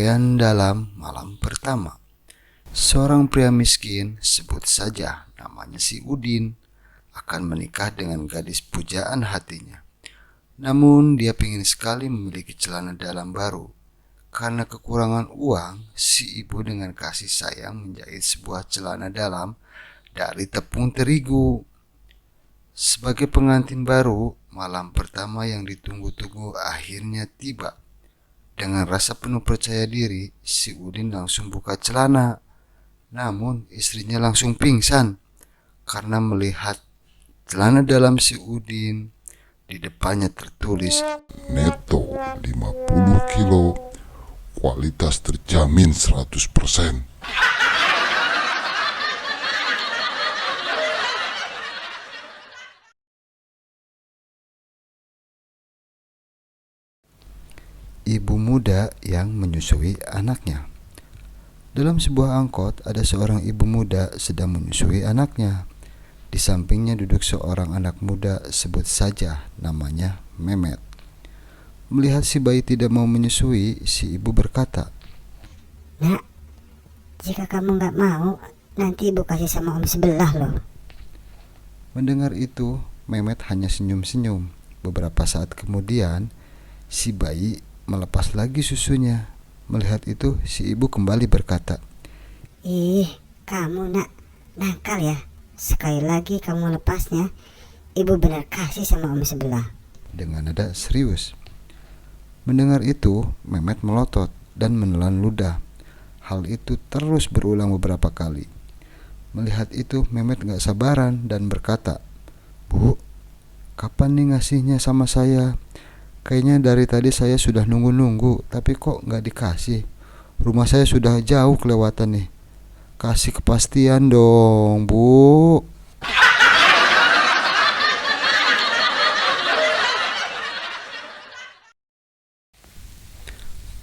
Pakaian dalam malam pertama. Seorang pria miskin, sebut saja namanya si Udin, akan menikah dengan gadis pujaan hatinya. Namun dia ingin sekali memiliki celana dalam baru. Karena kekurangan uang, si ibu dengan kasih sayang menjahit sebuah celana dalam dari tepung terigu. Sebagai pengantin baru, malam pertama yang ditunggu-tunggu akhirnya tiba. Dengan rasa penuh percaya diri, si Udin langsung buka celana. Namun istrinya langsung pingsan karena melihat celana dalam si Udin. Di depannya tertulis Neto 50 kilo, kualitas terjamin 100%. ibu muda yang menyusui anaknya. Dalam sebuah angkot ada seorang ibu muda sedang menyusui anaknya. Di sampingnya duduk seorang anak muda, sebut saja namanya Mehmet. Melihat si bayi tidak mau menyusui, si ibu berkata, Nak, jika kamu nggak mau, nanti ibu kasih sama om sebelah loh. Mendengar itu, Mehmet hanya senyum-senyum. Beberapa saat kemudian, si bayi melepas lagi susunya. Melihat itu, si ibu kembali berkata, Ih, kamu nak, nakal ya. Sekali lagi kamu lepasnya, ibu benar kasih sama om sebelah. dengan nada serius. Mendengar itu, Mehmet melotot dan menelan ludah. Hal itu terus berulang beberapa kali. Melihat itu, Mehmet gak sabaran dan berkata, Bu, kapan nih ngasihnya sama saya? Kayaknya dari tadi saya sudah nunggu-nunggu, tapi kok gak dikasih? Rumah saya sudah jauh kelewatan nih. Kasih kepastian dong, Bu.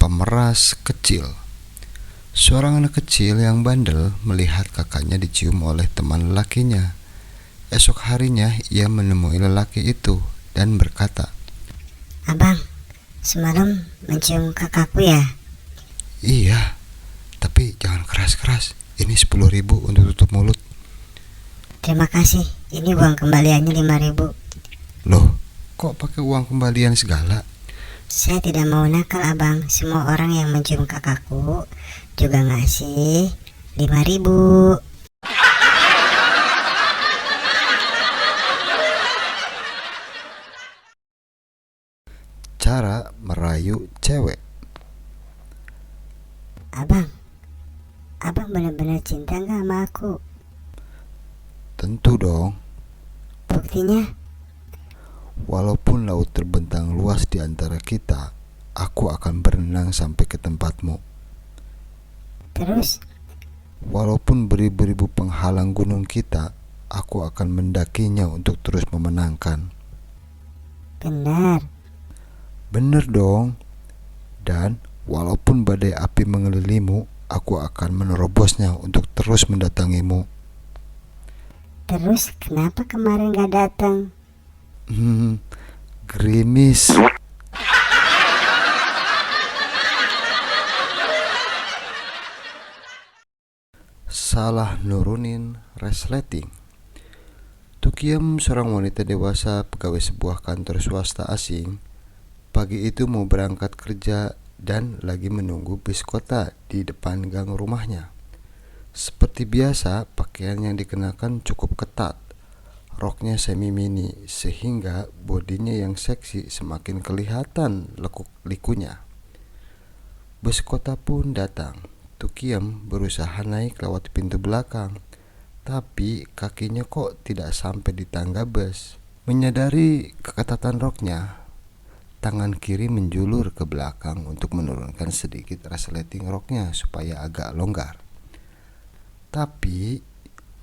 Pemeras kecil. Seorang anak kecil yang bandel melihat kakaknya dicium oleh teman lelakinya. Esok harinya ia menemui lelaki itu dan berkata, Abang, semalam mencium kakakku ya? Iya, tapi jangan keras-keras. Ini 10.000 untuk tutup mulut. Terima kasih, ini uang kembaliannya 5.000. Loh, kok pakai uang kembalian segala? Saya tidak mau nakal abang. Semua orang yang mencium kakakku juga ngasih 5.000. Cara merayu cewek. Abang benar-benar cinta nggak sama aku? Tentu dong. Buktinya? Walaupun laut terbentang luas di antara kita, aku akan berenang sampai ke tempatmu. Terus? Walaupun beribu-ribu penghalang gunung kita, aku akan mendakinya untuk terus memenangkan. Benar. Bener dong. Dan walaupun badai api mengelilimu, aku akan menerobosnya untuk terus mendatangimu. Terus kenapa kemarin gak datang? Gerimis. Salah nurunin resleting. Tukiem, seorang wanita dewasa pegawai sebuah kantor swasta asing, pagi itu mau berangkat kerja dan lagi menunggu bis kota di depan gang rumahnya. Seperti biasa, pakaian yang dikenakan cukup ketat. Roknya semi mini sehingga bodinya yang seksi semakin kelihatan lekuk-likunya. Bus kota pun datang. Tukiem berusaha naik lewat pintu belakang, tapi kakinya kok tidak sampai di tangga bus. Menyadari keketatan roknya, tangan kiri menjulur ke belakang untuk menurunkan sedikit resleting roknya supaya agak longgar. Tapi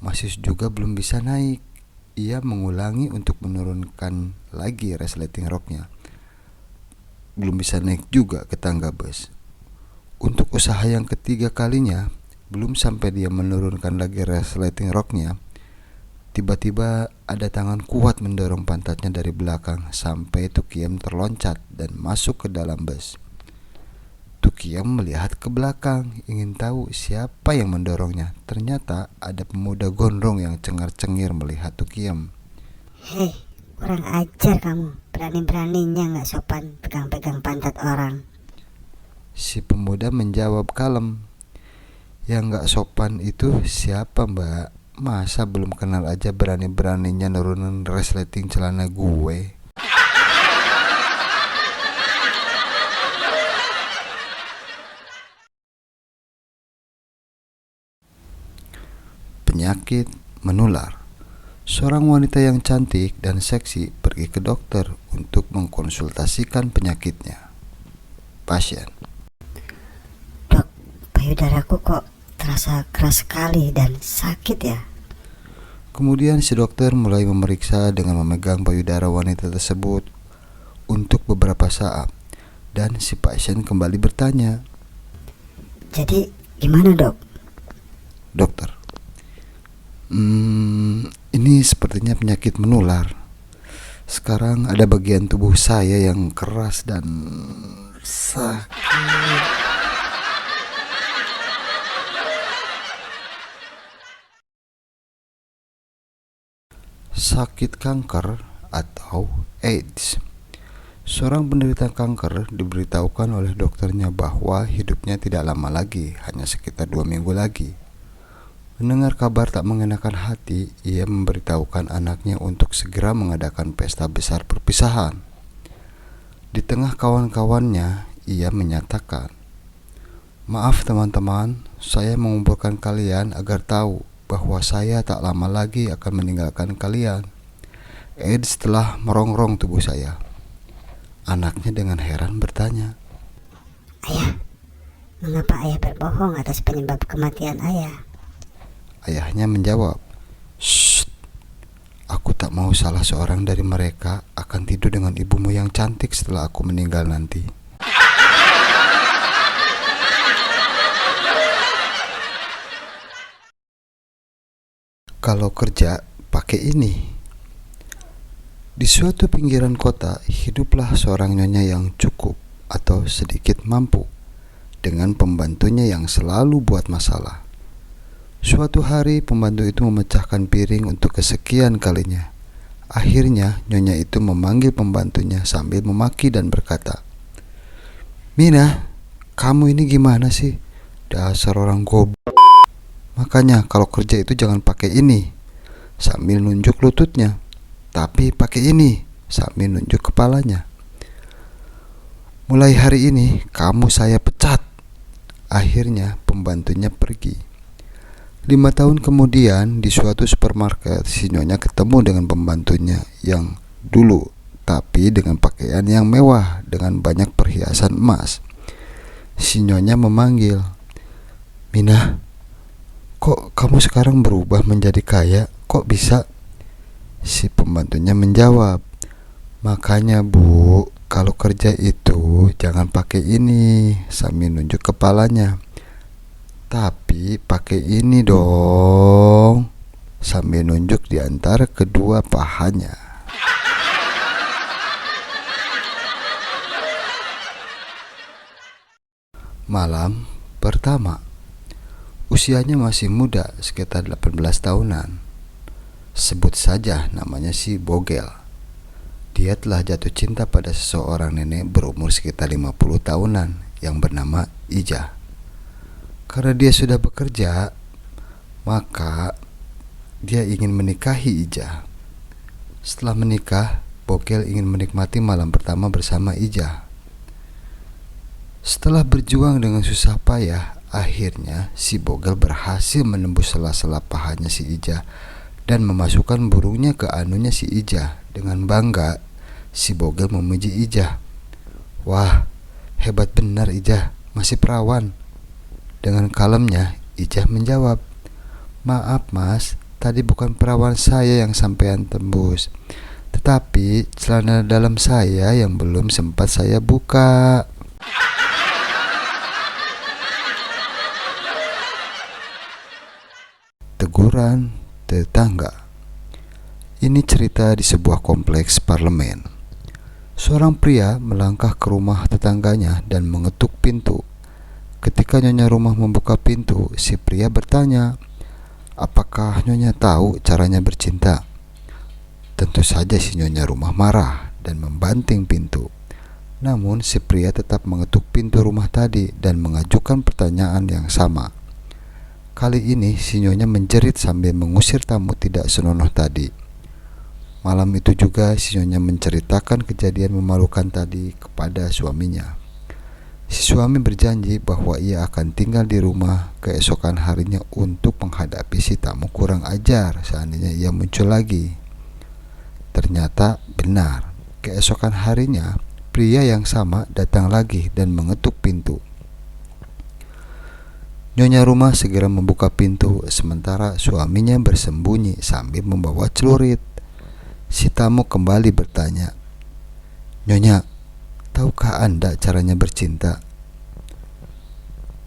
masih juga belum bisa naik. Ia mengulangi untuk menurunkan lagi resleting roknya. Belum bisa naik juga ke tangga bus. Untuk usaha yang ketiga kalinya, belum sampai dia menurunkan lagi resleting roknya, tiba-tiba ada tangan kuat mendorong pantatnya dari belakang sampai Tukiem terloncat dan masuk ke dalam bus. Tukiem melihat ke belakang, ingin tahu siapa yang mendorongnya. Ternyata ada pemuda gondrong yang cengar-cengir melihat Tukiem. Hei, kurang ajar kamu. Berani-beraninya nggak sopan pegang-pegang pantat orang. Si pemuda menjawab kalem, "Yang nggak sopan itu siapa, Mbak? Masa belum kenal aja berani-beraninya nurunin resleting celana gue?" Penyakit menular. Seorang wanita yang cantik dan seksi pergi ke dokter untuk mengkonsultasikan penyakitnya. Pasien: Dok, payudaraku kok terasa keras sekali dan sakit ya? Kemudian si dokter mulai memeriksa dengan memegang payudara wanita tersebut untuk beberapa saat, dan si pasien kembali bertanya. Jadi gimana dok? Dokter: ini sepertinya penyakit menular. Sekarang ada bagian tubuh saya yang keras dan sakit. Sakit kanker atau AIDS. Seorang penderita kanker diberitahukan oleh dokternya bahwa hidupnya tidak lama lagi, hanya sekitar 2 minggu lagi. Mendengar kabar tak mengenakan hati, ia memberitahukan anaknya untuk segera mengadakan pesta besar perpisahan. Di tengah kawan-kawannya, ia menyatakan, "Maaf teman-teman, saya mengumpulkan kalian agar tahu bahwa saya tak lama lagi akan meninggalkan kalian. AIDS telah merongrong tubuh saya." Anaknya dengan heran bertanya, Ayah, mengapa ayah berbohong atas penyebab kematian ayah? Ayahnya menjawab, "Shh, aku tak mau salah seorang dari mereka akan tidur dengan ibumu yang cantik setelah aku meninggal nanti." Kalau kerja, pakai ini. Di suatu pinggiran kota, hiduplah seorang nyonya yang cukup atau sedikit mampu dengan pembantunya yang selalu buat masalah. Suatu hari pembantu itu memecahkan piring untuk kesekian kalinya. Akhirnya nyonya itu memanggil pembantunya sambil memaki dan berkata, "Mina, kamu ini gimana sih? Dasar orang goblok. Makanya kalau kerja itu jangan pakai ini," sambil nunjuk lututnya. "Tapi pakai ini," sambil nunjuk kepalanya. "Mulai hari ini kamu saya pecat." Akhirnya pembantunya pergi. 5 tahun kemudian di suatu supermarket, si nyonya ketemu dengan pembantunya yang dulu, tapi dengan pakaian yang mewah dengan banyak perhiasan emas. Si nyonya memanggil, "Mina, kok kamu sekarang berubah menjadi kaya? Kok bisa?" Si pembantunya menjawab, "Makanya Bu, kalau kerja itu jangan pakai ini," sambil nunjuk kepalanya. "Tapi pakai ini dong," sambil nunjuk di antara kedua pahanya. Malam pertama. Usianya masih muda, sekitar 18 tahunan. Sebut saja namanya si Bogel. Dia telah jatuh cinta pada seseorang nenek berumur sekitar 50 tahunan yang bernama Ija. Karena dia sudah bekerja, maka dia ingin menikahi Ija. Setelah menikah, Bogel ingin menikmati malam pertama bersama Ija. Setelah berjuang dengan susah payah, akhirnya si Bogel berhasil menembus sela-sela pahanya si Ija dan memasukkan burungnya ke anunya si Ija. Dengan bangga, si Bogel memuji Ija. "Wah, hebat benar Ija, masih perawan." Dengan kalemnya, Ija menjawab, "Maaf mas, tadi bukan perawan saya yang sampean tembus, tetapi celana dalam saya yang belum sempat saya buka." Teguran tetangga. Ini cerita di sebuah kompleks parlemen. Seorang pria melangkah ke rumah tetangganya dan mengetuk pintu. Ketika nyonya rumah membuka pintu, si pria bertanya, apakah nyonya tahu caranya bercinta? Tentu saja si nyonya rumah marah dan membanting pintu. Namun si pria tetap mengetuk pintu rumah tadi dan mengajukan pertanyaan yang sama. Kali ini si nyonya menjerit sambil mengusir tamu tidak senonoh tadi. Malam itu juga si nyonya menceritakan kejadian memalukan tadi kepada suaminya. Si suami berjanji bahwa ia akan tinggal di rumah keesokan harinya untuk menghadapi si tamu kurang ajar seandainya ia muncul lagi. Ternyata benar, keesokan harinya pria yang sama datang lagi dan mengetuk pintu. Nyonya rumah segera membuka pintu sementara suaminya bersembunyi sambil membawa celurit. Si tamu kembali bertanya, "Nyonya, tahukah Anda caranya bercinta?"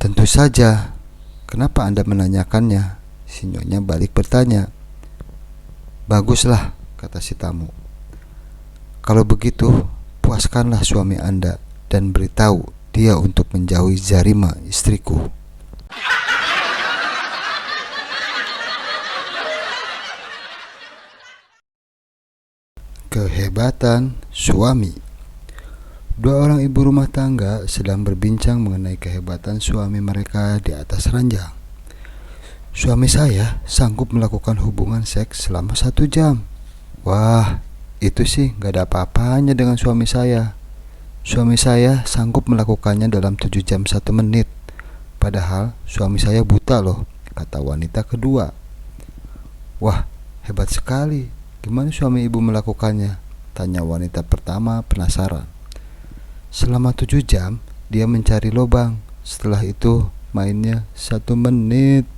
"Tentu saja. Kenapa Anda menanyakannya?" Si nyonya balik bertanya. "Baguslah," kata si tamu. "Kalau begitu, puaskanlah suami Anda dan beritahu dia untuk menjauhi Zarima, istriku." Kehebatan suami. Dua orang ibu rumah tangga sedang berbincang mengenai kehebatan suami mereka di atas ranjang. "Suami saya sanggup melakukan hubungan seks selama 1 jam. Wah, itu sih gak ada apa-apanya dengan suami saya. Suami saya sanggup melakukannya dalam 7 jam 1 menit. Padahal suami saya buta loh," kata wanita kedua. "Wah, hebat sekali. Gimana suami ibu melakukannya?" tanya wanita pertama penasaran. "Selama 7 jam dia mencari lubang. Setelah itu mainnya 1 menit."